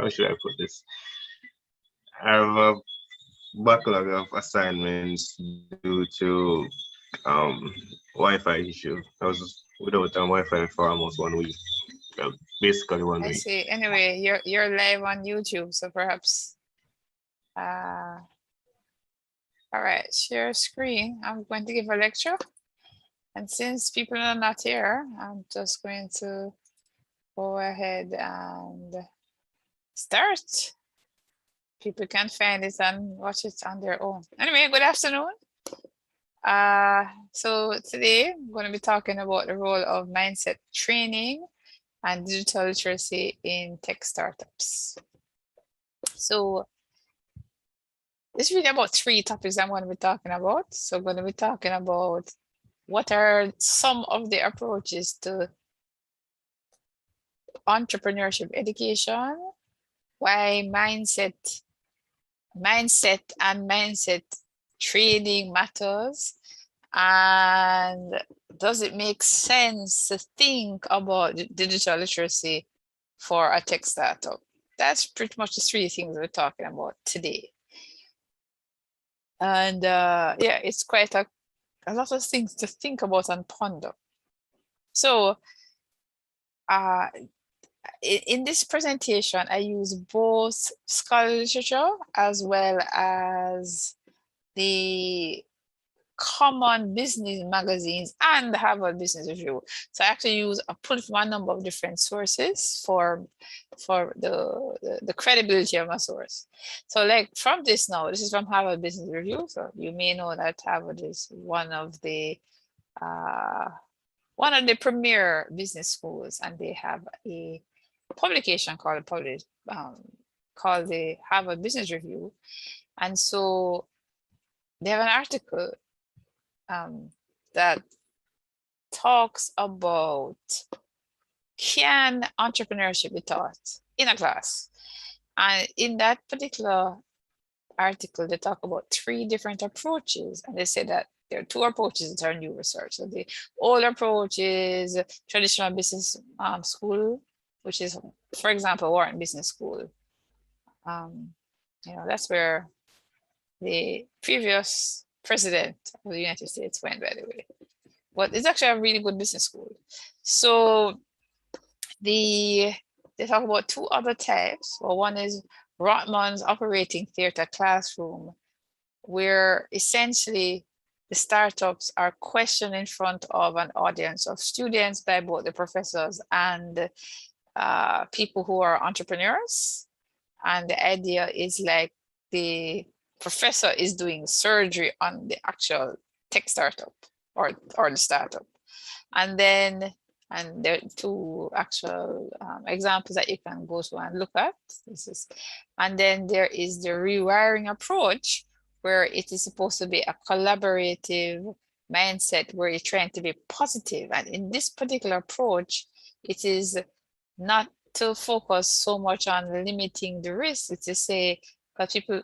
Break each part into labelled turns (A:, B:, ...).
A: how should I put this? I have a backlog of assignments due to um Wi-Fi issue. I was without Wi-Fi for almost 1 week. Well, basically one
B: I
A: week.
B: see. Anyway, you're live on YouTube, so perhaps all right, share screen. I'm going to give a lecture. And since people are not here, I'm just going to go ahead and start. People can find it and watch it on their own. Anyway, good afternoon. So today I'm going to be talking about the role of mindset training and digital literacy in tech startups. So this is really about 3 topics I'm going to be talking about. So I'm going to be talking about what are some of the approaches to entrepreneurship education, why mindset and mindset training matters, and does it make sense to think about digital literacy for a tech startup? That's pretty much the 3 things we're talking about today. And yeah, it's quite a lot of things to think about and ponder. So in this presentation, I use both scholarly literature as well as the common business magazines and the Harvard Business Review. So I actually pull from a number of different sources for the credibility of my source. So like from this now, this is from Harvard Business Review. So you may know that Harvard is one of the premier business schools, and they have a publication called the Harvard Business Review. And so they have an article that talks about, can entrepreneurship be taught in a class? And in that particular article, they talk about 3 different approaches, and they say that there are 2 approaches that are new research. So the old approach is traditional business school, which is, for example, Wharton Business School. That's where the previous president of the United States went, by the way. But it's actually a really good business school. So they talk about 2 other types. Well, one is Rotman's operating theater classroom, where essentially the startups are questioned in front of an audience of students by both the professors and people who are entrepreneurs. And the idea is like the professor is doing surgery on the actual tech startup or the startup. And there are 2 actual examples that you can go to and look at. And then there is the rewiring approach, where it is supposed to be a collaborative mindset where you're trying to be positive. And in this particular approach, it is not to focus so much on limiting the risk. It's to say, because people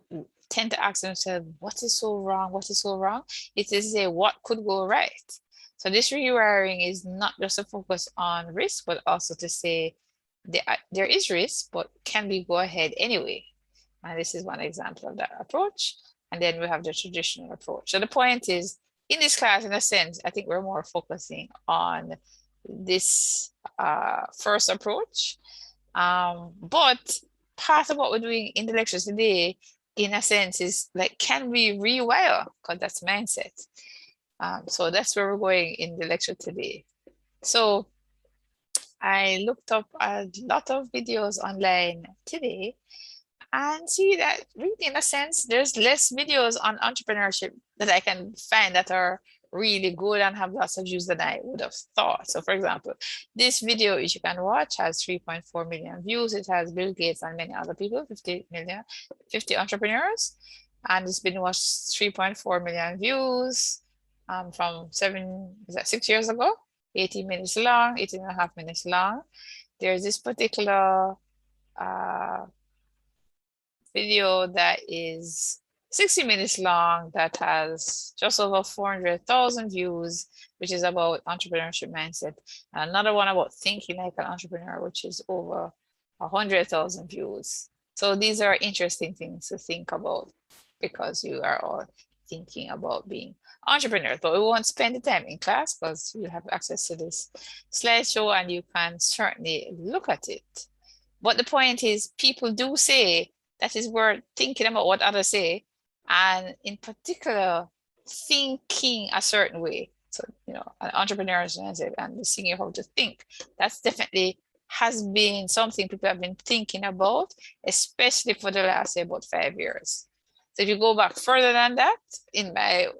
B: tend to ask themselves, what is so wrong? What is so wrong? It is to say, what could go right? So this rewiring is not just a focus on risk, but also to say there is risk, but can we go ahead anyway? And this is one example of that approach. And then we have the traditional approach. So the point is, in this class, in a sense, I think we're more focusing on this first approach. But part of what we're doing in the lectures today, in a sense, is like, can we rewire? Because that's mindset. So that's where we're going in the lecture today. So I looked up a lot of videos online today and see that really, in a sense, there's less videos on entrepreneurship that I can find that are really good and have lots of views than I would have thought. So for example, this video, which you can watch, has 3.4 million views. It has Bill Gates and many other people, 50 entrepreneurs, and it's been watched 3.4 million views from 6 years ago, 18 minutes long, 18.5 minutes long. There's this particular video that is 60 minutes long that has just over 400,000 views, which is about entrepreneurship mindset. And another one about thinking like an entrepreneur, which is over 100,000 views. So these are interesting things to think about because you are all thinking about being entrepreneurs. But we won't spend the time in class because you have access to this slideshow and you can certainly look at it. But the point is, people do say that is worth thinking about what others say, and in particular, thinking a certain way. So, an entrepreneur's mindset and the thinking how to think. That's definitely has been something people have been thinking about, especially for the last, say, about 5 years. So if you go back further than that, in my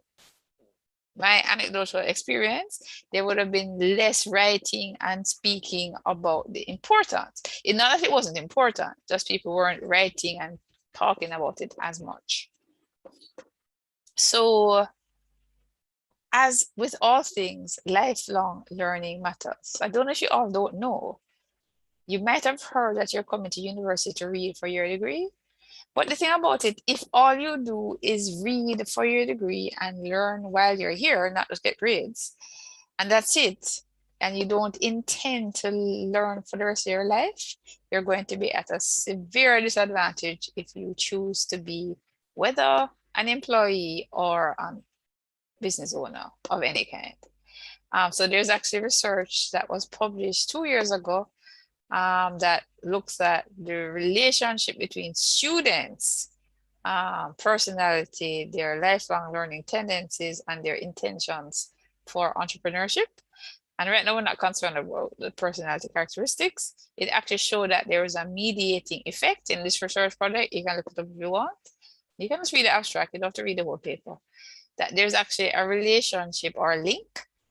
B: anecdotal experience, there would have been less writing and speaking about the importance. It's not that it wasn't important, just people weren't writing and talking about it as much. So, as with all things, lifelong learning matters. I don't know if you all don't know. You might have heard that you're coming to university to read for your degree. But the thing about it, if all you do is read for your degree and learn while you're here, not just get grades, and that's it, and you don't intend to learn for the rest of your life, you're going to be at a severe disadvantage if you choose to be whether an employee or a business owner of any kind. So there's actually research that was published 2 years ago that looks at the relationship between students, personality, their lifelong learning tendencies, and their intentions for entrepreneurship. And right now, we're not concerned about the personality characteristics. It actually showed that there is a mediating effect in this research project. You can look it up if you want. You can just read the abstract. You don't have to read the whole paper. That there's actually a relationship or a link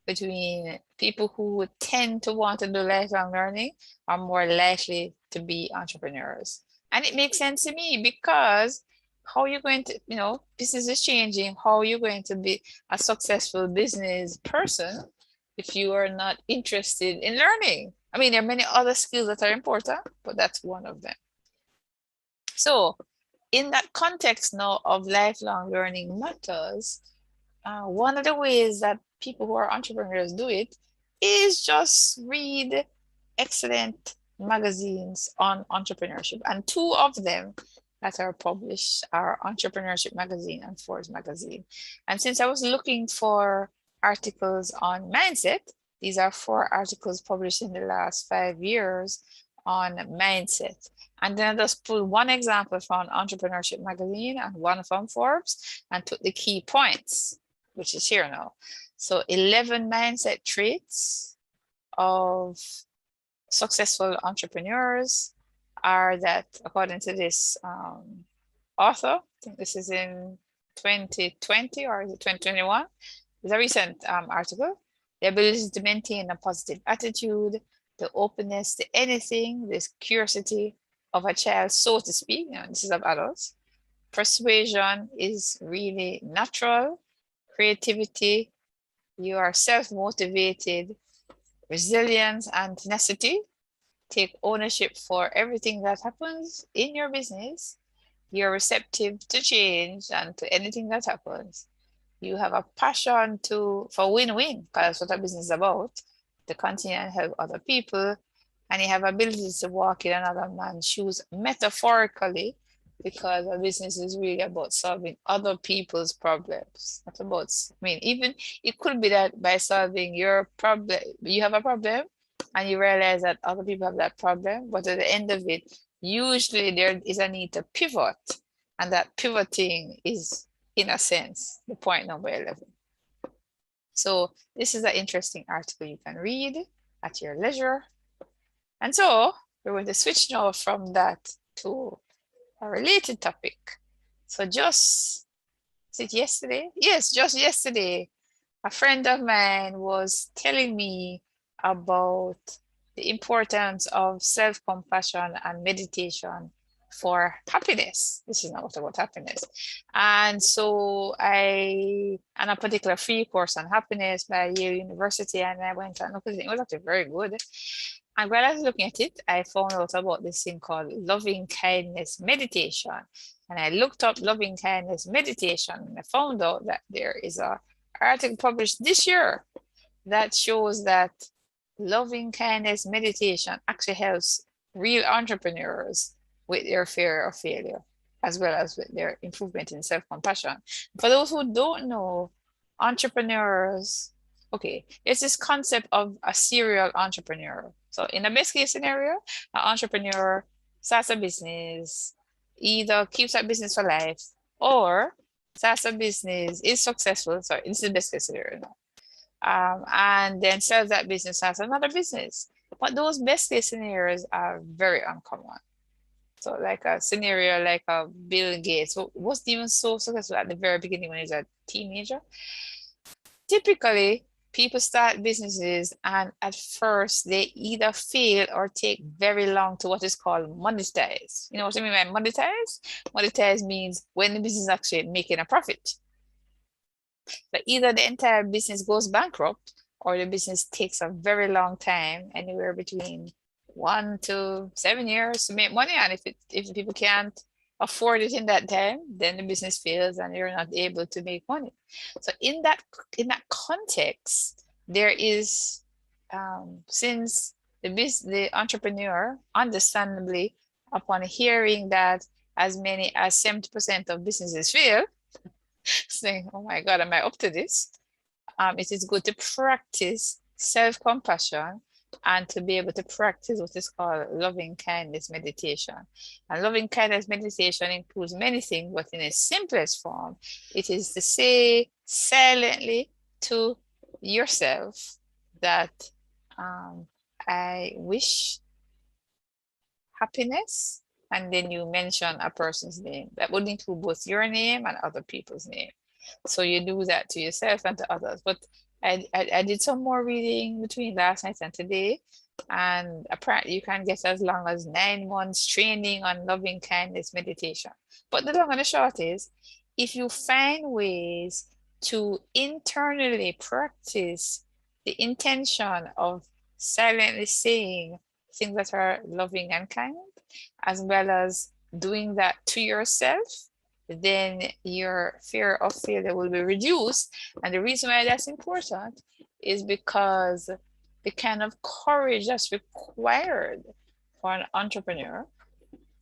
B: between people who tend to want to do lifelong learning are more likely to be entrepreneurs. And it makes sense to me because how are you going to, business is changing. How are you going to be a successful business person if you are not interested in learning? I mean, there are many other skills that are important, but that's one of them. So in that context now of lifelong learning matters, one of the ways that people who are entrepreneurs do it is just read excellent magazines on entrepreneurship. And two of them that are published are Entrepreneurship Magazine and Forbes Magazine. And since I was looking for articles on mindset, these are 4 articles published in the last 5 years on mindset. And then I just pulled one example from Entrepreneurship Magazine and one from Forbes and took the key points, which is here now. So 11 mindset traits of successful entrepreneurs are that, according to this author, I think this is in 2020 or is it 2021? It's a recent article. The ability to maintain a positive attitude, the openness to anything, this curiosity of a child, so to speak, this is of adults. Persuasion is really natural. Creativity, you are self-motivated, resilience and tenacity, take ownership for everything that happens in your business, you're receptive to change and to anything that happens, you have a passion for win-win, because that's what a business is about, to continue and help other people, and you have ability to walk in another man's shoes metaphorically, because a business is really about solving other people's problems. Not about, even it could be that by solving your problem, you have a problem and you realize that other people have that problem, but at the end of it, usually there is a need to pivot, and that pivoting is, in a sense, the point number 11. So this is an interesting article you can read at your leisure. And so we're going to switch now from that to a related topic. So just yesterday? Yes, just yesterday, a friend of mine was telling me about the importance of self-compassion and meditation for happiness. This is not about happiness. And so and a particular free course on happiness by Yale University, and I went and looked at it. It was actually very good. And while I was looking at it, I found out about this thing called loving kindness meditation. And I looked up loving kindness meditation, and I found out that there is an article published this year that shows that loving kindness meditation actually helps real entrepreneurs with their fear of failure, as well as with their improvement in self-compassion. For those who don't know, entrepreneurs, okay, it's this concept of a serial entrepreneur. So in a best case scenario, an entrepreneur starts a business, either keeps that business for life or starts a business, is successful. Sorry, this is the best case scenario now. And then sells that business as another business. But those best case scenarios are very uncommon. So like a scenario like a Bill Gates, who wasn't even so successful at the very beginning when he was a teenager. Typically, people start businesses and at first they either fail or take very long to what is called monetize. You know what I mean by monetize? Monetize means when the business is actually making a profit. But either the entire business goes bankrupt or the business takes a very long time, anywhere between 1 to 7 years to make money. And if people can't afford it in that time, then the business fails and you're not able to make money. So in that context, there is since the entrepreneur, understandably, upon hearing that as many as 70% of businesses fail, saying, "Oh my God, am I up to this?" It is good to practice self-compassion and to be able to practice what is called loving kindness meditation. And loving kindness meditation includes many things, but in its simplest form, it is to say silently to yourself that I wish happiness, and then you mention a person's name. That would include both your name and other people's name. So you do that to yourself and to others. But I did some more reading between last night and today, and apparently you can get as long as 9 months training on loving kindness meditation. But the long and the short is, if you find ways to internally practice the intention of silently saying things that are loving and kind, as well as doing that to yourself, then your fear of failure will be reduced. And the reason why that's important is because the kind of courage that's required for an entrepreneur,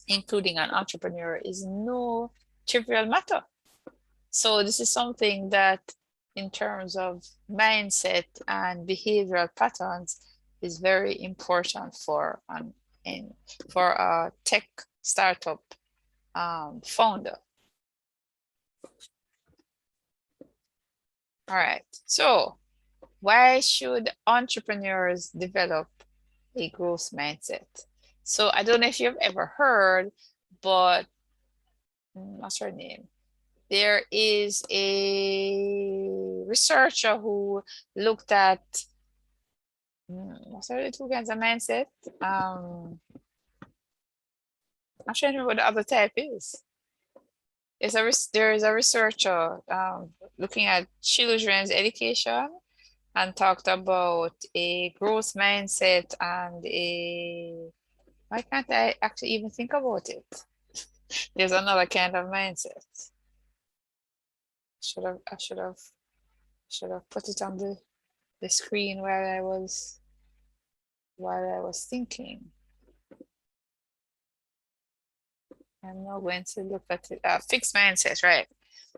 B: including an entrepreneur, is no trivial matter. So this is something that, in terms of mindset and behavioral patterns, is very important for a tech startup founder. All right. So why should entrepreneurs develop a growth mindset? So I don't know if you've ever heard, but what's her name? There is a researcher who looked at what's the two kinds of mindset? I'm trying to remember what the other type is. There is a researcher looking at children's education and talked about a growth mindset and why can't I actually even think about it? There's another kind of mindset. I should have put it on the screen while I was thinking. I'm now going to look at it. Fixed mindset, right?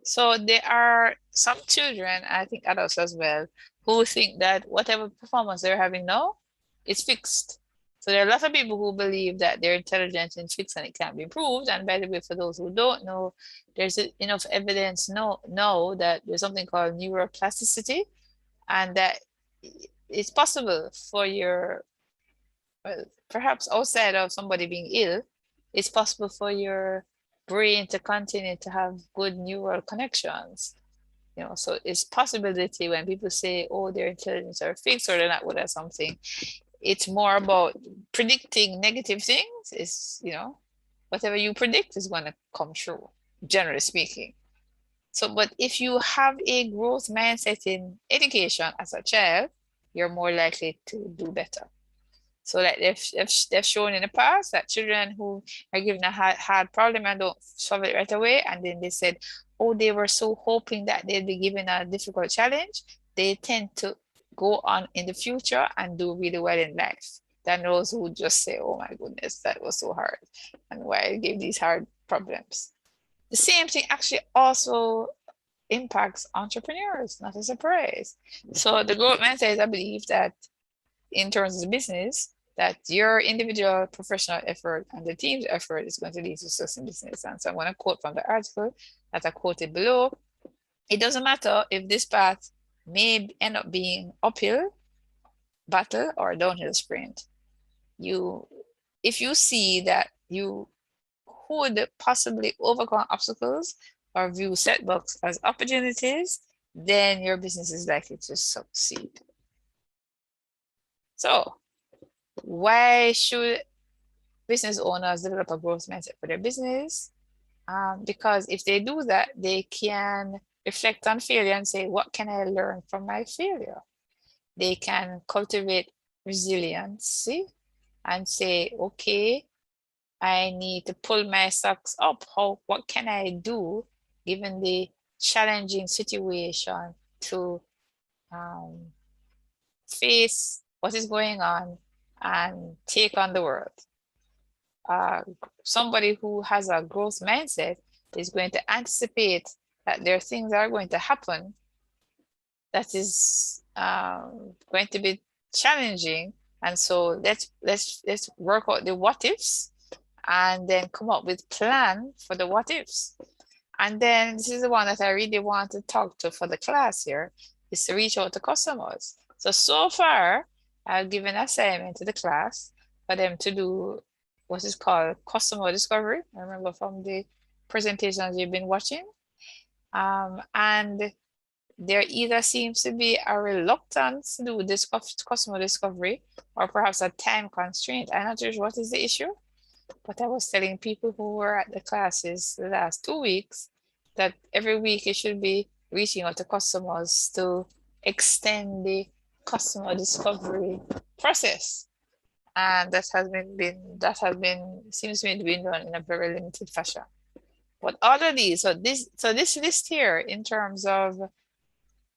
B: So there are some children, I think adults as well, who think that whatever performance they're having now is fixed. So there are a lot of people who believe that their intelligence is fixed and it can't be improved. And by the way, for those who don't know, there's enough evidence now that there's something called neuroplasticity, and that it's possible for your, well, perhaps outside of somebody being ill, it's possible for your brain to continue to have good neural connections. So it's possibility when people say, oh, their intelligence are fixed or they're not good at something, it's more about predicting negative things. Whatever you predict is going to come true, generally speaking. So, but if you have a growth mindset in education as a child, you're more likely to do better. So like they've shown in the past that children who are given a hard problem and don't solve it right away, and then they said, oh, they were so hoping that they'd be given a difficult challenge, they tend to go on in the future and do really well in life. than those who just say, oh my goodness, that was so hard, and why I gave these hard problems. The same thing actually also impacts entrepreneurs, not a surprise. So the growth mindset, I believe that in terms of the business, that your individual professional effort and the team's effort is going to lead to success in business. And so I'm going to quote from the article that I quoted below. It doesn't matter if this path may end up being uphill battle or downhill sprint. If you see that you could possibly overcome obstacles or view setbacks as opportunities, then your business is likely to succeed. So, why should business owners develop a growth mindset for their business? Because if they do that, they can reflect on failure and say, what can I learn from my failure? They can cultivate resiliency and say, okay, I need to pull my socks up. What can I do given the challenging situation to face what is going on and take on the world? Somebody who has a growth mindset is going to anticipate that there are things that are going to happen that is going to be challenging, and so let's work out the what ifs and then come up with plan for the what ifs. And then this is the one that I really want to talk to for the class here, is to reach out to customers. So far, I've given an assignment to the class for them to do what is called customer discovery. I remember from the presentations you've been watching. And there either seems to be a reluctance to do this customer discovery or perhaps a time constraint. I'm not sure what is the issue, but I was telling people who were at the classes the last 2 weeks that every week you should be reaching out to customers to extend the customer discovery process. And that has been seems to be being done in a very limited fashion. But all of these, so this list here in terms of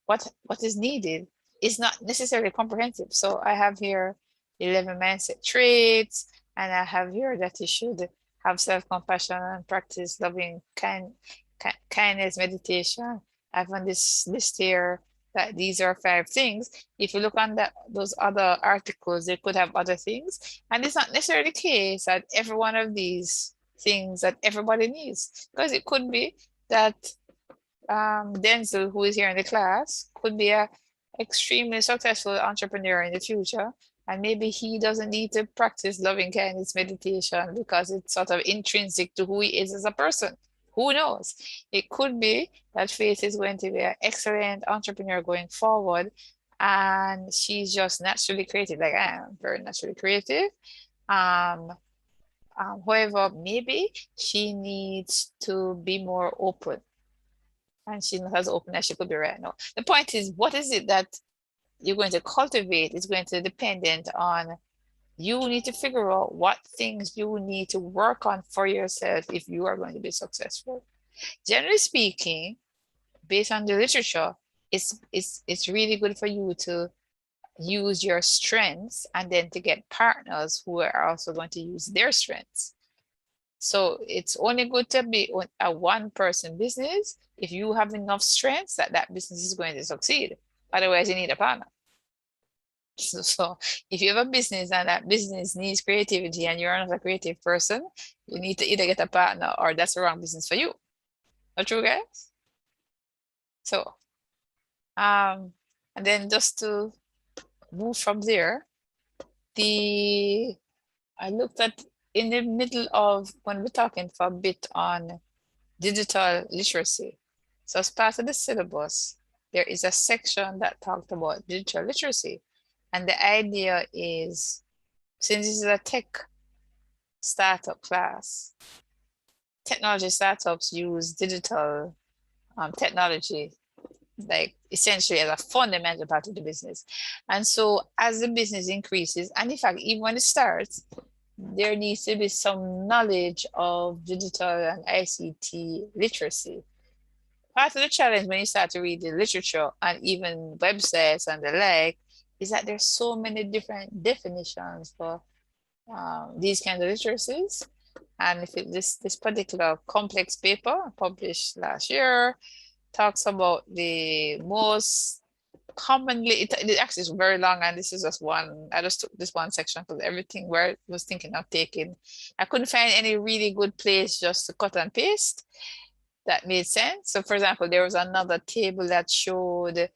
B: what is needed is not necessarily comprehensive. So I have here 11 mindset traits, and I have here that you should have self-compassion and practice loving kindness meditation. I have on this list here that these are 5 things. If you look on those other articles, they could have other things. And it's not necessarily the case that every one of these things that everybody needs, because it could be that Denzel, who is here in the class, could be a extremely successful entrepreneur in the future, and maybe he doesn't need to practice loving kindness meditation because it's sort of intrinsic to who he is as a person. Who knows? It could be that Faith is going to be an excellent entrepreneur going forward, and she's just naturally creative, like I am very naturally creative. However, maybe she needs to be more open, and she's not as open as she could be right now. The point is, what is it that you're going to cultivate? It's going to dependent on, you need to figure out what things you need to work on for yourself if you are going to be successful. Generally speaking, based on the literature, it's really good for you to use your strengths and then to get partners who are also going to use their strengths. So it's only good to be a one-person business if you have enough strengths that business is going to succeed. Otherwise, you need a partner. So if you have a business and that business needs creativity and you're not a creative person, you need to either get a partner or that's the wrong business for you. Not true, guys? So, and then just to move from there, I looked at in the middle of when we're talking for a bit on digital literacy. So as part of the syllabus, there is a section that talked about digital literacy. And the idea is, since this is a tech startup class, technology startups use digital technology like essentially as a fundamental part of the business. And so as the business increases, and in fact, even when it starts, there needs to be some knowledge of digital and ICT literacy. Part of the challenge when you start to read the literature and even websites and the like is that there's so many different definitions for these kinds of literacies. And if this particular complex paper published last year talks about the most commonly, it actually is very long, and this is just one. I just took this one section because everything where I was thinking of taking, I couldn't find any really good place just to cut and paste that made sense. So, for example, there was another table that showed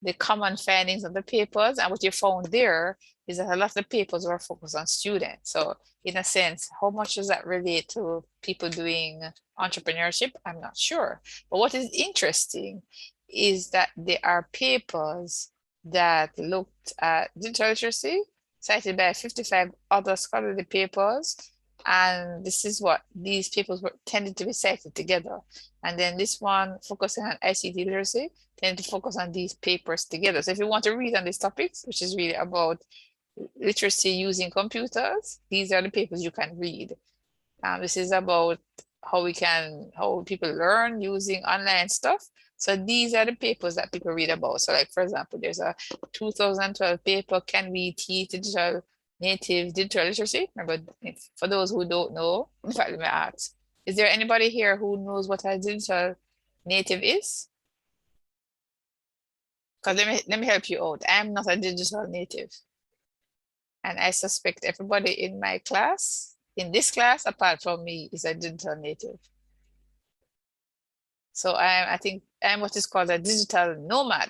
B: the common findings of the papers, and what you found there is that a lot of the papers were focused on students. So in a sense, how much does that relate to people doing entrepreneurship? I'm not sure. But what is interesting is that there are papers that looked at digital literacy cited by 55 other scholarly papers. And this is what these papers were tended to be cited together. And then this one focusing on ICT literacy tended to focus on these papers together. So if you want to read on these topics, which is really about literacy using computers, these are the papers you can read. This is about how people learn using online stuff. So these are the papers that people read about. So like, for example, there's a 2012 paper, Can We Teach Digital Native Digital Literacy? Remember, for those who don't know, in fact, let me ask, is there anybody here who knows what a digital native is? Because let me help you out. I'm not a digital native. And I suspect everybody in my class, in this class, apart from me, is a digital native. So I think I'm what is called a digital nomad.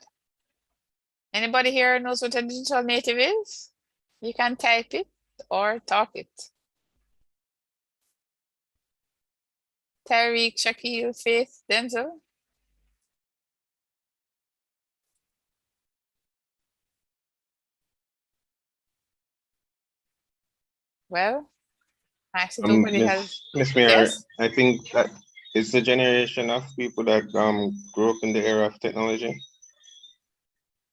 B: Anybody here knows what a digital native is? You can type it or talk it. Tariq, Shaquille, Faith, Denzel. Well, actually nobody has.
A: Miss Mary,
B: Yes?
A: I think that it's a generation of people that grew up in the era of technology.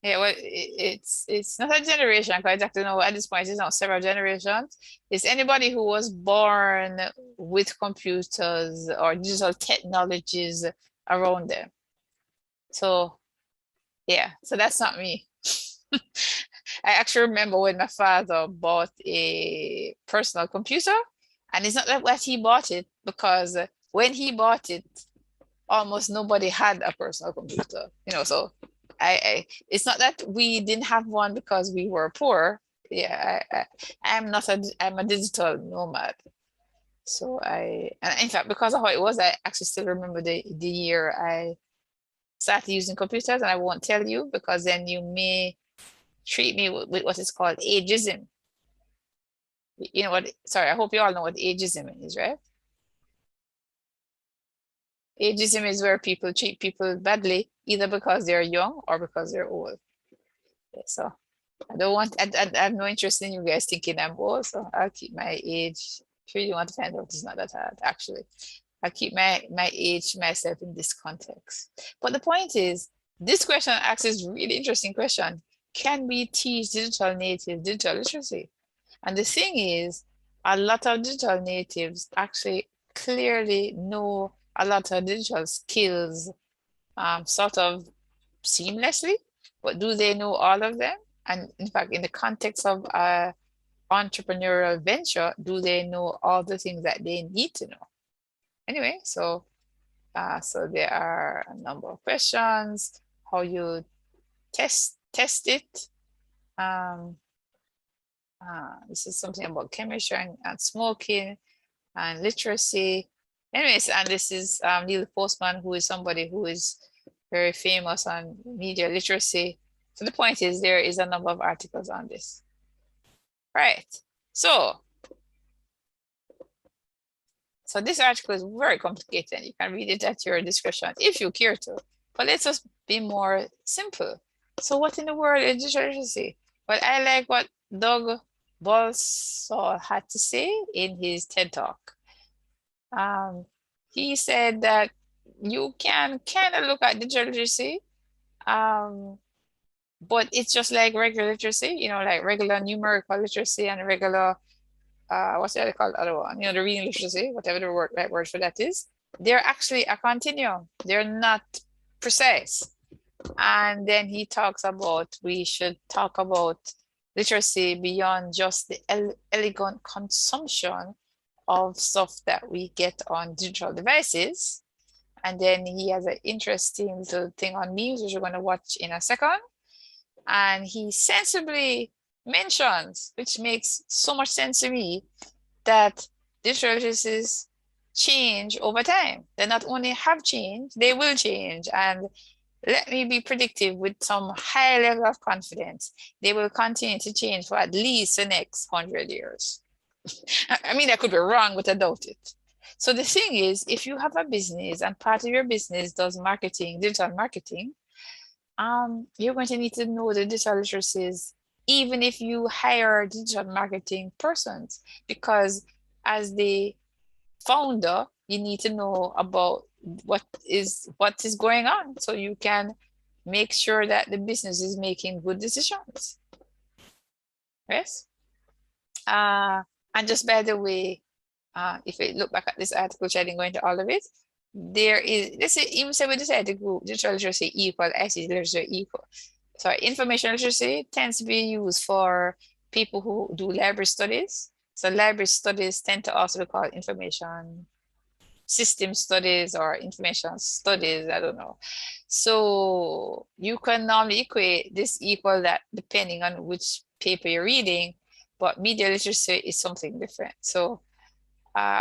B: Yeah, well, it's not a generation, because I have to know at this point it's not several generations. It's anybody who was born with computers or digital technologies around them. So yeah, so that's not me. I actually remember when my father bought a personal computer, and it's not that he bought it, because when he bought it, almost nobody had a personal computer, so it's not that we didn't have one because we were poor. Yeah, I'm a digital nomad. So and in fact, because of how it was, I actually still remember the year I started using computers, and I won't tell you because then you may treat me with what is called ageism. You know what? Sorry, I hope you all know what ageism is, right? Ageism is where people treat people badly either because they're young or because they're old. Yeah, so I have no interest in you guys thinking I'm old, so I'll keep my age. If you really want to find out, it's not that hard, actually. I'll keep my age to myself in this context. But the point is, this question asks this really interesting question. Can we teach digital native digital literacy? And the thing is, a lot of digital natives actually clearly know a lot of digital skills sort of seamlessly, but do they know all of them? And in fact, in the context of a entrepreneurial venture, do they know all the things that they need to know? Anyway, so there are a number of questions, how you test it. This is something about chemistry and smoking and literacy. Anyways, and this is Neil Postman, who is somebody who is very famous on media literacy. So the point is, there is a number of articles on this. Right. So this article is very complicated. You can read it at your discretion if you care to. But let's just be more simple. So what in the world is digital literacy? Well, I like what Doug Balsaw had to say in his TED Talk. He said that you can kind of look at digital literacy, but it's just like regular literacy, like regular numerical literacy and regular, what's the other one? The reading literacy, whatever the right word for that is. They're actually a continuum. They're not precise. And then he talks about we should talk about literacy beyond just the elegant consumption of stuff that we get on digital devices. And then he has an interesting little thing on memes, which we're going to watch in a second. And he sensibly mentions, which makes so much sense to me, that digital literacies change over time. They not only have changed, they will change. And let me be predictive with some high level of confidence. They will continue to change for at least the next 100 years. I mean, I could be wrong, but I doubt it. So the thing is, if you have a business and part of your business does marketing, digital marketing, you're going to need to know the digital literacies, even if you hire digital marketing persons, because as the founder, you need to know about what is going on so you can make sure that the business is making good decisions. Yes. And just by the way, if we look back at this article, which I didn't go into all of it, there is, let's say, even say we decide to go digital literacy equal, ICT literacy equal. So information literacy tends to be used for people who do library studies. So library studies tend to also be called information system studies or information studies, I don't know. So you can normally equate this equal that depending on which paper you're reading, but media literacy is something different. So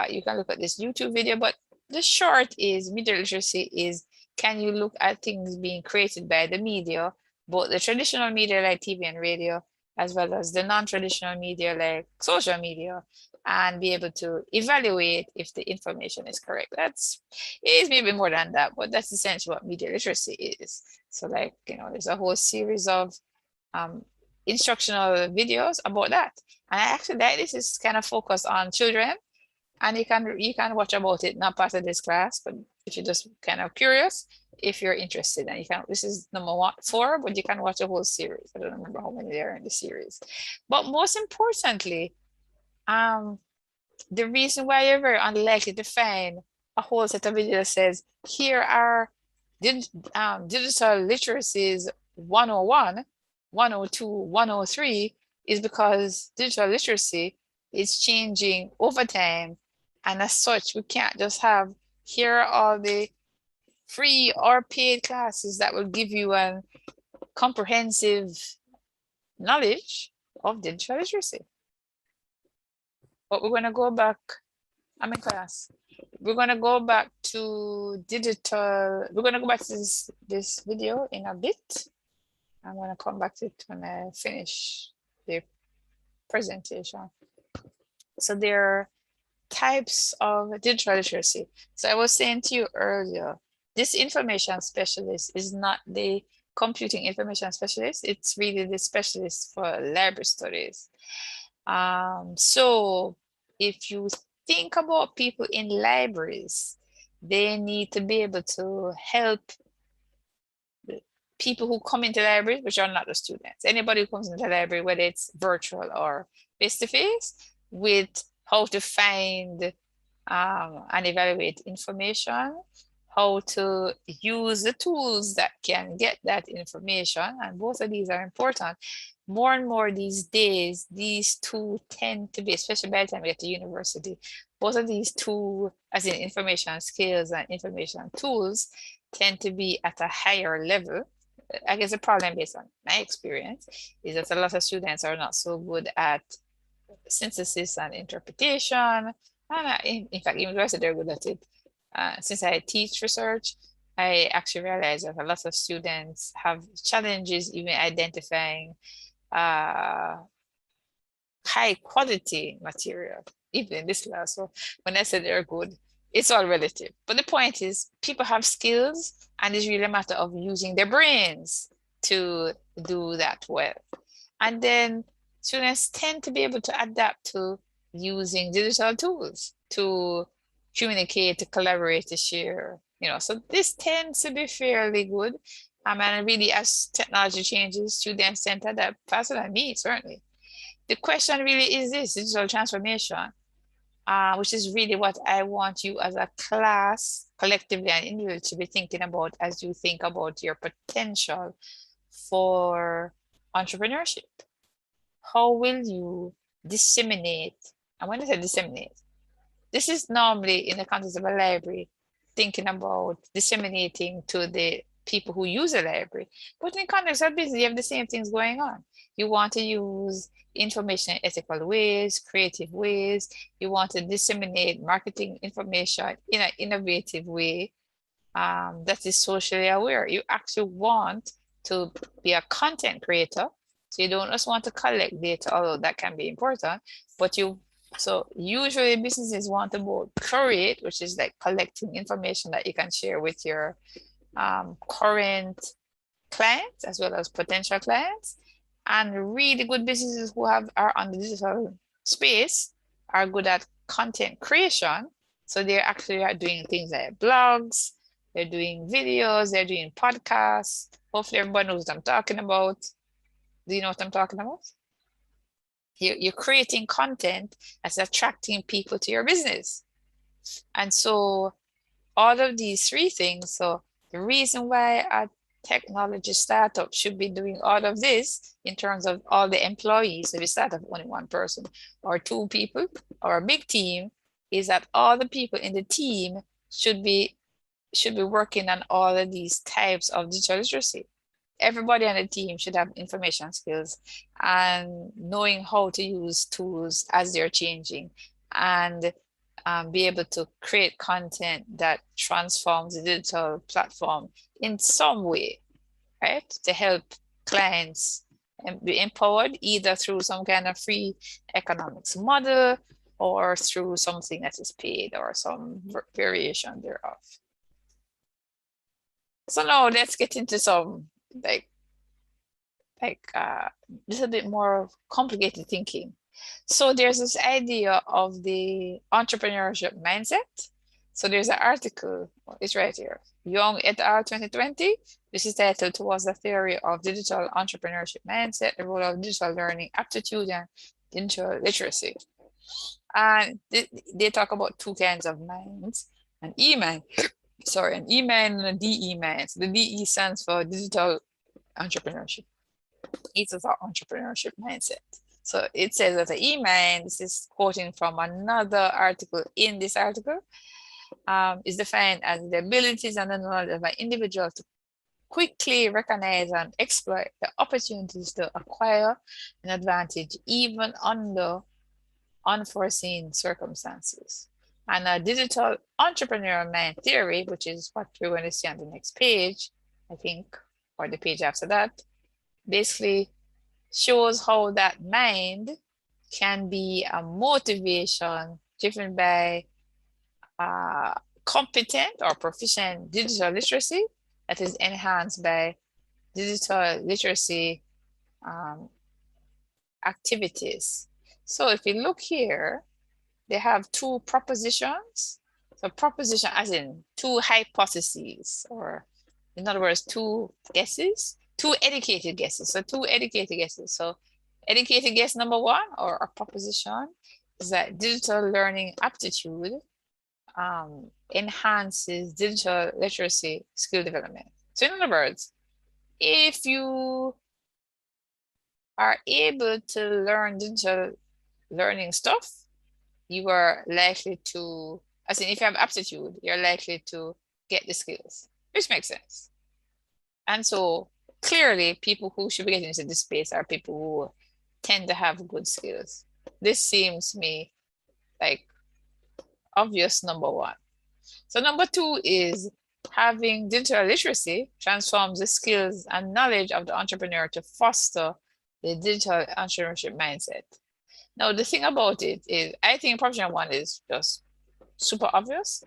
B: you can look at this YouTube video, but the short is media literacy is, can you look at things being created by the media, both the traditional media like TV and radio, as well as the non-traditional media like social media, and be able to evaluate if the information is correct. It is maybe more than that, but that's essentially what media literacy is. So like, there's a whole series of instructional videos about that. And I actually like this is kind of focused on children, and you can watch about it, not part of this class, but if you're just kind of curious, if you're interested, and this is number 4, but you can watch a whole series. I don't remember how many there are in the series. But most importantly, the reason why you're very unlikely to find a whole set of videos that says, here are digital literacies 101, 102, 103, is because digital literacy is changing over time. And as such, we can't just have, here are all the free or paid classes that will give you a comprehensive knowledge of digital literacy. But we're going to go back, I'm in class. We're going to go back to digital, we're going to go back to this video in a bit. I'm going to come back to it when I finish the presentation. So there are types of digital literacy. So I was saying to you earlier, this information specialist is not the computing information specialist. It's really the specialist for library studies. So if you think about people in libraries, they need to be able to help people who come into libraries, which are not the students. Anybody who comes into the library, whether it's virtual or face-to-face, with how to find and evaluate information, how to use the tools that can get that information, and both of these are important. More and more these days, these two tend to be, especially by the time we get to university, both of these two, as in information skills and information tools, tend to be at a higher level. I guess the problem, based on my experience, is that a lot of students are not so good at synthesis and interpretation. And in fact, even though I said they're good at it, since I teach research, I actually realized that a lot of students have challenges even identifying high quality material, even in this class. So when I said they're good, it's all relative. But the point is, people have skills, and it's really a matter of using their brains to do that well. And then students tend to be able to adapt to using digital tools to communicate, to collaborate, to share, so this tends to be fairly good. And really, as technology changes, students tend to adapt faster than me, certainly. The question really is this: digital transformation. which is really what I want you as a class, collectively and individually, to be thinking about as you think about your potential for entrepreneurship. How will you disseminate? And when I say disseminate, this is normally in the context of a library, thinking about disseminating to the people who use a library. But in context of business, you have the same things going on. You want to use information in ethical ways, creative ways. You want to disseminate marketing information in an innovative way that is socially aware. You actually want to be a content creator. So you don't just want to collect data, although that can be important, but so usually businesses want to both curate, which is like collecting information that you can share with your current clients as well as potential clients. And really good businesses who are on the digital space are good at content creation. So they're actually are doing things like blogs, they're doing videos, they're doing podcasts. Hopefully everybody knows what I'm talking about. Do you know what I'm talking about? You're creating content that's attracting people to your business. And so all of these three things, so the reason why a technology startup should be doing all of this in terms of all the employees, if you start with only one person or two people or a big team, is that all the people in the team should be working on all of these types of digital literacy. Everybody on the team should have information skills and knowing how to use tools as they're changing and be able to create content that transforms the digital platform in some way, right? To help clients be empowered either through some kind of free economics model or through something that is paid or some variation thereof. So now let's get into some like a little bit more complicated thinking. So there's this idea of the entrepreneurship mindset. So there's an article, it's right here, Young et al. 2020. This is titled Towards the Theory of Digital Entrepreneurship Mindset, the Role of Digital Learning, Aptitude, and Digital Literacy. And they talk about two kinds of minds, an E-mind, an E-mind and a DE mind. So the DE stands for digital entrepreneurship. It's about entrepreneurship mindset. So it says that the E-mind, this is quoting from another article in this article, is defined as the abilities and the knowledge of an individual to quickly recognize and exploit the opportunities to acquire an advantage even under unforeseen circumstances. And a digital entrepreneur mind theory, which is what we're going to see on the next page, I think, or the page after that, basically shows how that mind can be a motivation driven by competent or proficient digital literacy that is enhanced by digital literacy activities. So if you look here, they have two propositions. So proposition as in two hypotheses, or in other words, two guesses, two educated guesses. So two educated guesses. So educated guess number one, or a proposition, is that digital learning aptitude enhances digital literacy skill development. So in other words, if you are able to learn digital learning stuff, you are likely to, as in if you have aptitude, you're likely to get the skills, which makes sense. And so clearly people who should be getting into this space are people who tend to have good skills. This seems to me like obvious number one. So number two is having digital literacy transforms the skills and knowledge of the entrepreneur to foster the digital entrepreneurship mindset. Now, the thing about it is, I think proposition one is just super obvious.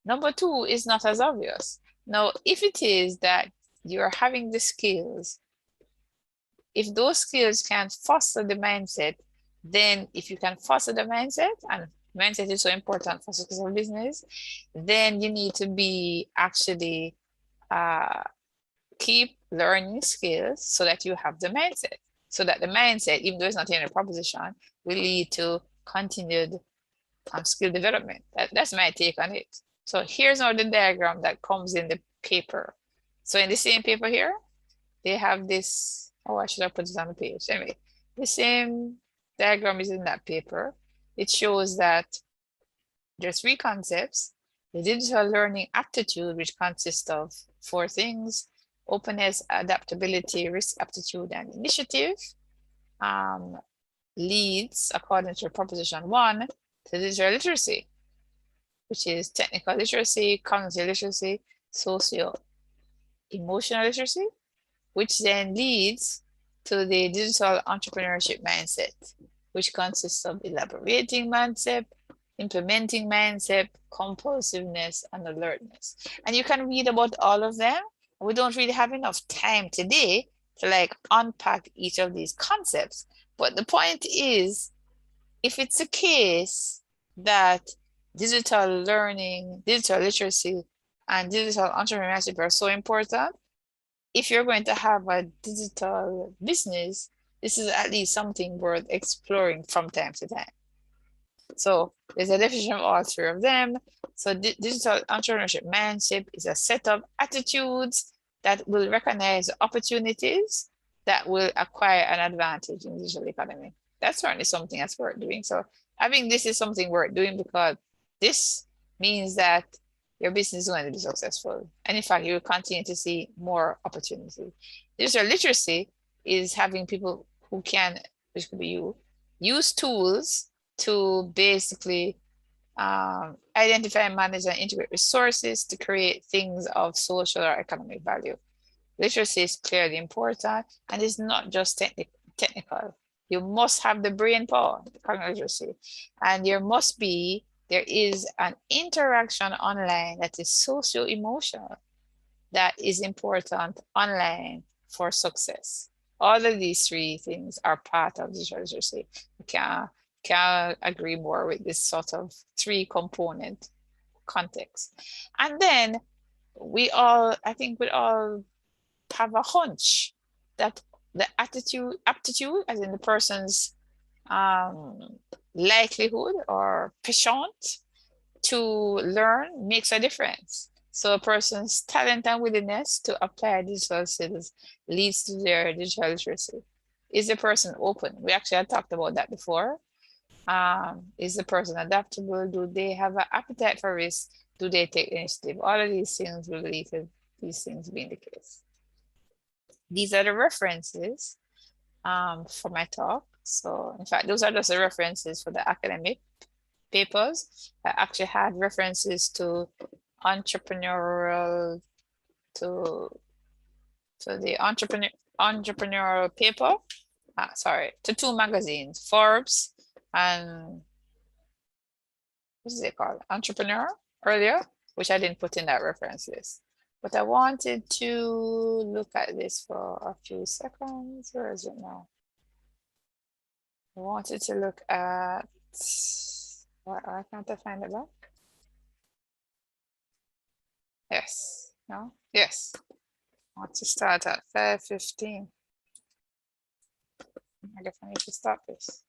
B: Number two is not as obvious. Now, if it is that you're having the skills, if those skills can foster the mindset, then if you can foster the mindset, and mindset is so important for success of business, then you need to be actually keep learning skills so that you have the mindset. So that the mindset, even though it's not in a proposition, will lead to continued skill development. That's my take on it. So here's now the diagram that comes in the paper. So in the same paper here, they have this, oh, I should have put it on the page. Anyway, the same diagram is in that paper. It shows that there's 3 concepts. The digital learning aptitude, which consists of 4 things: openness, adaptability, risk aptitude, and initiative, leads, according to proposition 1, to digital literacy, which is technical literacy, cognitive literacy, socio-emotional literacy, which then leads to the digital entrepreneurship mindset, which consists of elaborating mindset, implementing mindset, compulsiveness, and alertness. And you can read about all of them. We don't really have enough time today to like unpack each of these concepts. But the point is, if it's a case that digital learning, digital literacy, and digital entrepreneurship are so important, if you're going to have a digital business, this is at least something worth exploring from time to time. So there's a definition of all 3 of them. So digital entrepreneurship mindset is a set of attitudes that will recognize opportunities that will acquire an advantage in the digital economy. That's certainly something that's worth doing. So I think this is something worth doing because this means that your business is going to be successful. And in fact, you will continue to see more opportunity. Digital literacy is having people who can, which could be you, use tools to basically identify, manage, and integrate resources to create things of social or economic value. Literacy is clearly important, and it's not just technical. You must have the brain power, the cognitive literacy, and there is an interaction online that is socio-emotional that is important online for success. All of these 3 things are part of digital literacy. Can't agree more with this sort of 3-component context. And then I think we all have a hunch that the aptitude, as in the person's likelihood or penchant to learn makes a difference. So a person's talent and willingness to apply digital skills leads to their digital literacy. Is the person open? We actually had talked about that before. Is the person adaptable? Do they have an appetite for risk? Do they take initiative? All of these things will lead to these things being the case. These are the references for my talk. So in fact, those are just the references for the academic papers. I actually had references to entrepreneurial, to the entrepreneurial paper, to 2 magazines, Forbes and what is it called? Entrepreneur earlier, which I didn't put in that reference list. But I wanted to look at this for a few seconds. Where is it now? I wanted to look at, why can't I find it back? Yes, no, yes. I want to start at 5:15. I guess I need to stop this.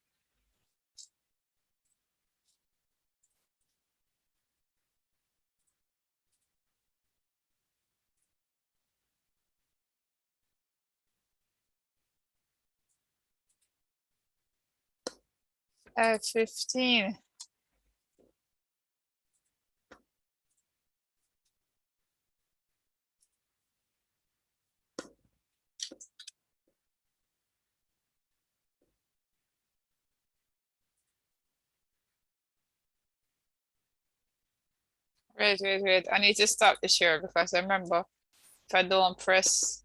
B: At 15. Wait. I need to stop the share because I remember if I don't press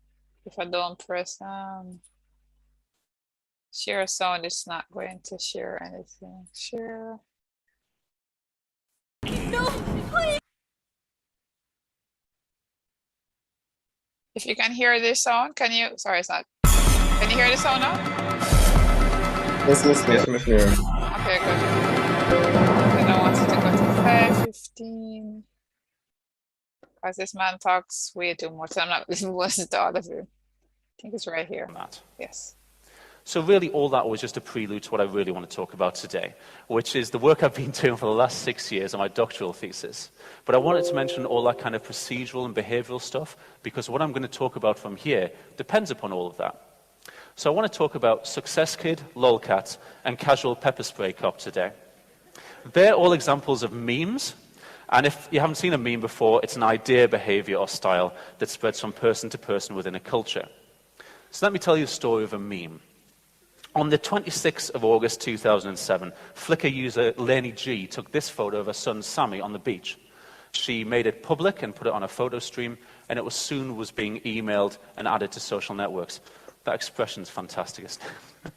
B: share sound, it's not going to share anything. Share. No, please. If you can hear this sound, can you? Sorry, it's not. Can you hear the sound now?
C: Yes, Commissioner.
B: Okay, good. Then I wanted to go to 5:15 because this man talks way too much. I'm not listening to all of you. I think it's right here.
D: Not.
B: Yes.
D: So really all that was just a prelude to what I really want to talk about today, which is the work I've been doing for the last 6 years on my doctoral thesis. But I wanted to mention all that kind of procedural and behavioral stuff because what I'm going to talk about from here depends upon all of that. So I want to talk about Success Kid, Lolcat, and Casual Pepper Spray Cop today. They're all examples of memes, and if you haven't seen a meme before, it's an idea, behavior, or style that spreads from person to person within a culture. So let me tell you the story of a meme. On the 26th of August 2007, Flickr user Lenny G took this photo of her son Sammy on the beach. She made it public and put it on a photo stream, and it soon was being emailed and added to social networks. That expression's fantastic, isn't it?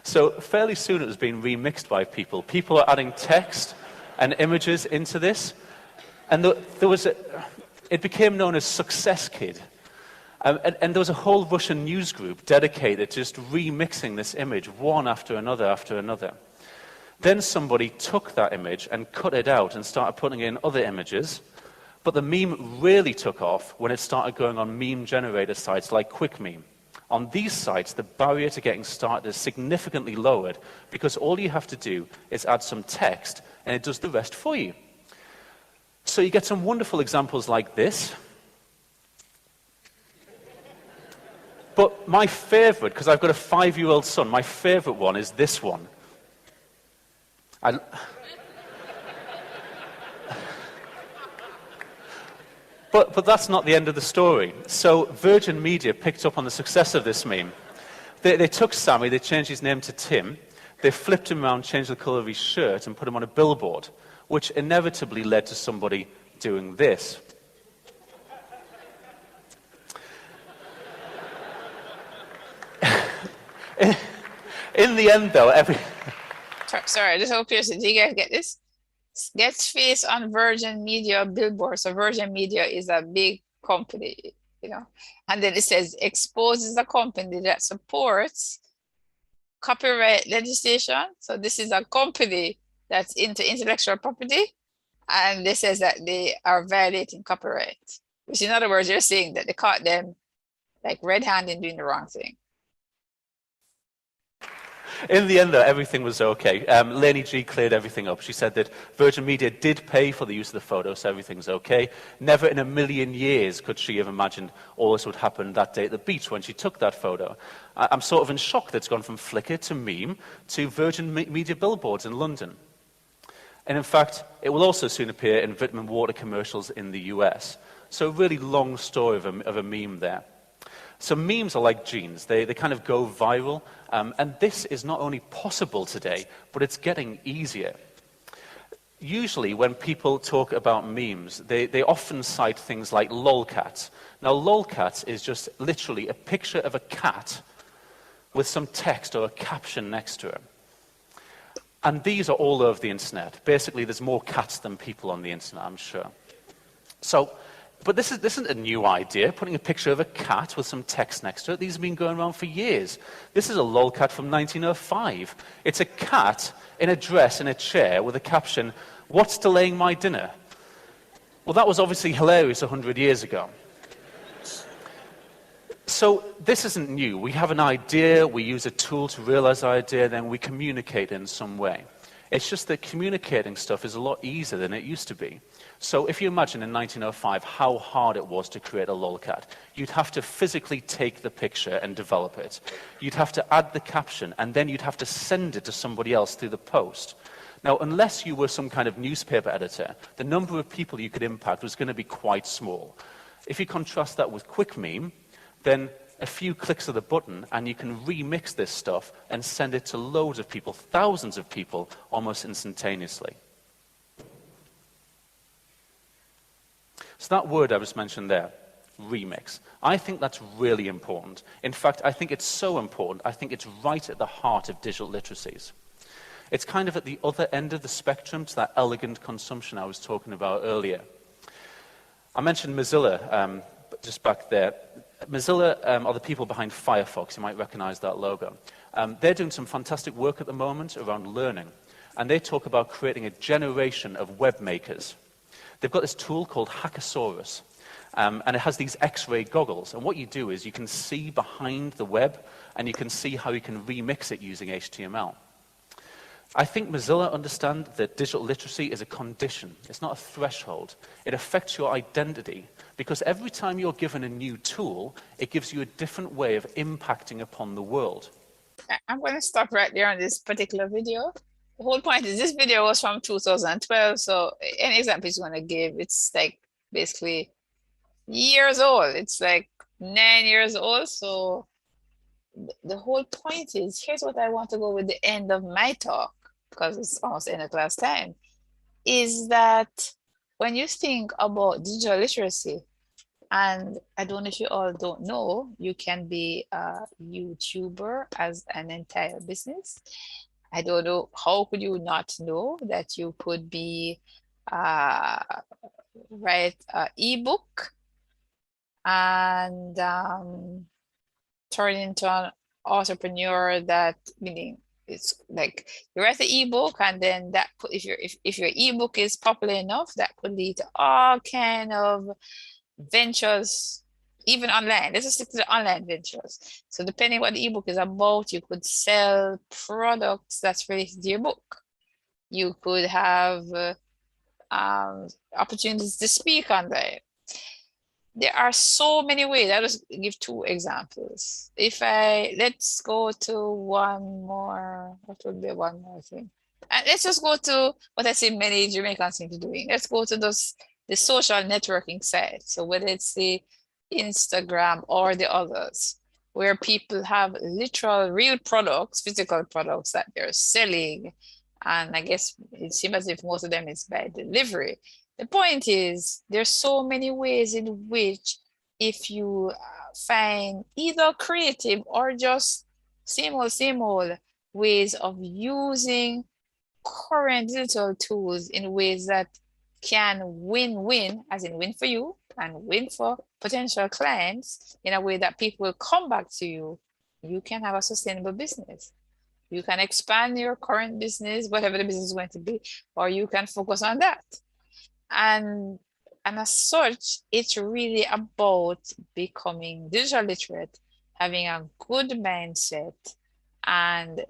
D: So fairly soon it was being remixed by people. People are adding text and images into this, and it became known as Success Kid. And there was a whole Russian news group dedicated to just remixing this image one after another after another. Then somebody took that image and cut it out and started putting in other images. But the meme really took off when it started going on meme generator sites like QuickMeme. On these sites, the barrier to getting started is significantly lowered because all you have to do is add some text and it does the rest for you. So you get some wonderful examples like this. But my favorite, because I've got a 5-year-old son, my favorite one is this one. But that's not the end of the story. So Virgin Media picked up on the success of this meme. They took Sammy, they changed his name to Tim, they flipped him around, changed the colour of his shirt, and put him on a billboard, which inevitably led to somebody doing this. In the end, though,
B: Sorry, I just hope did you guys get this? Gets face on Virgin Media billboard. So Virgin Media is a big company, you know. And then it says exposes a company that supports copyright legislation. So this is a company that's into intellectual property, and this says that they are violating copyright. Which in other words, you're saying that they caught them like red-handed doing the wrong thing.
D: In the end, though, everything was okay. Lenny G cleared everything up. She said that Virgin Media did pay for the use of the photo, so everything's okay. Never in a million years could she have imagined all this would happen that day at the beach when she took that photo. I'm sort of in shock that it's gone from Flickr to meme to Virgin Media billboards in London. And in fact, it will also soon appear in vitamin water commercials in the US. So a really long story of a meme there. So memes are like genes. They kind of go viral. And this is not only possible today, but it's getting easier. Usually when people talk about memes, they often cite things like lolcats. Now lolcats is just literally a picture of a cat with some text or a caption next to it. And these are all over the internet. Basically, there's more cats than people on the internet, I'm sure. But this isn't a new idea, putting a picture of a cat with some text next to it. These have been going around for years. This is a lolcat from 1905. It's a cat in a dress in a chair with a caption, "What's delaying my dinner?" Well, that was obviously hilarious 100 years ago. So this isn't new. We have an idea, we use a tool to realize our idea, then we communicate in some way. It's just that communicating stuff is a lot easier than it used to be. So if you imagine in 1905 how hard it was to create a lolcat, you'd have to physically take the picture and develop it. You'd have to add the caption, and then you'd have to send it to somebody else through the post. Now, unless you were some kind of newspaper editor, the number of people you could impact was going to be quite small. If you contrast that with QuickMeme, then a few clicks of the button and you can remix this stuff and send it to loads of people, thousands of people, almost instantaneously. So that word I just mentioned there, remix, I think that's really important. In fact, I think it's so important, I think it's right at the heart of digital literacies. It's kind of at the other end of the spectrum to that elegant consumption I was talking about earlier. I mentioned Mozilla just back there. Mozilla are the people behind Firefox. You might recognize that logo. They're doing some fantastic work at the moment around learning. And they talk about creating a generation of web makers. they've got this tool called Hackosaurus. And it has these X-ray goggles. And what you do is you can see behind the web, and you can see how you can remix it using HTML. I think Mozilla understand that digital literacy is a condition. It's not a threshold. It affects your identity, because every time you're given a new tool, it gives you a different way of impacting upon the world.
B: I'm going to stop right there on this particular video. The whole point is this video was from 2012, so any example he's going to give, it's like basically years old. It's like 9 years old. So the whole point is, here's what I want to go with the end of my talk, because it's almost end of class time, is that when you think about digital literacy, and I don't know if you all don't know, you can be a YouTuber as an entire business. I don't know, how could you not know that you could be write an ebook and turn into an entrepreneur, that meaning it's like you write the ebook, and then that if your ebook is popular enough, that could lead to all kind of ventures, even online. Let's just stick to the online ventures. So depending what the ebook is about, you could sell products that's related to your book. You could have opportunities to speak on that. There are so many ways. I'll just give 2 examples. Let's go to one more. What would be one more thing? And let's just go to what I see many Jamaicans seem to be doing. Let's go to the social networking side. So whether it's the Instagram or the others, where people have literal real products, physical products that they're selling. And I guess it seems as if most of them is by delivery. The point is, there's so many ways in which, if you find either creative or just same old ways of using current digital tools in ways that can win-win, as in win for you and win for potential clients, in a way that people will come back to you, you can have a sustainable business. You can expand your current business, whatever the business is going to be, or you can focus on that. And as such, it's really about becoming digital literate, having a good mindset, and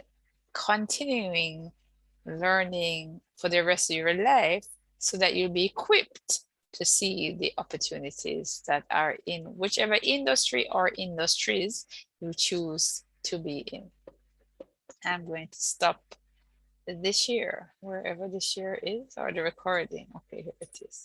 B: continuing learning for the rest of your life, so that you'll be equipped to see the opportunities that are in whichever industry or industries you choose to be in. I'm going to stop this year, wherever this year is, or the recording. Okay, here it is.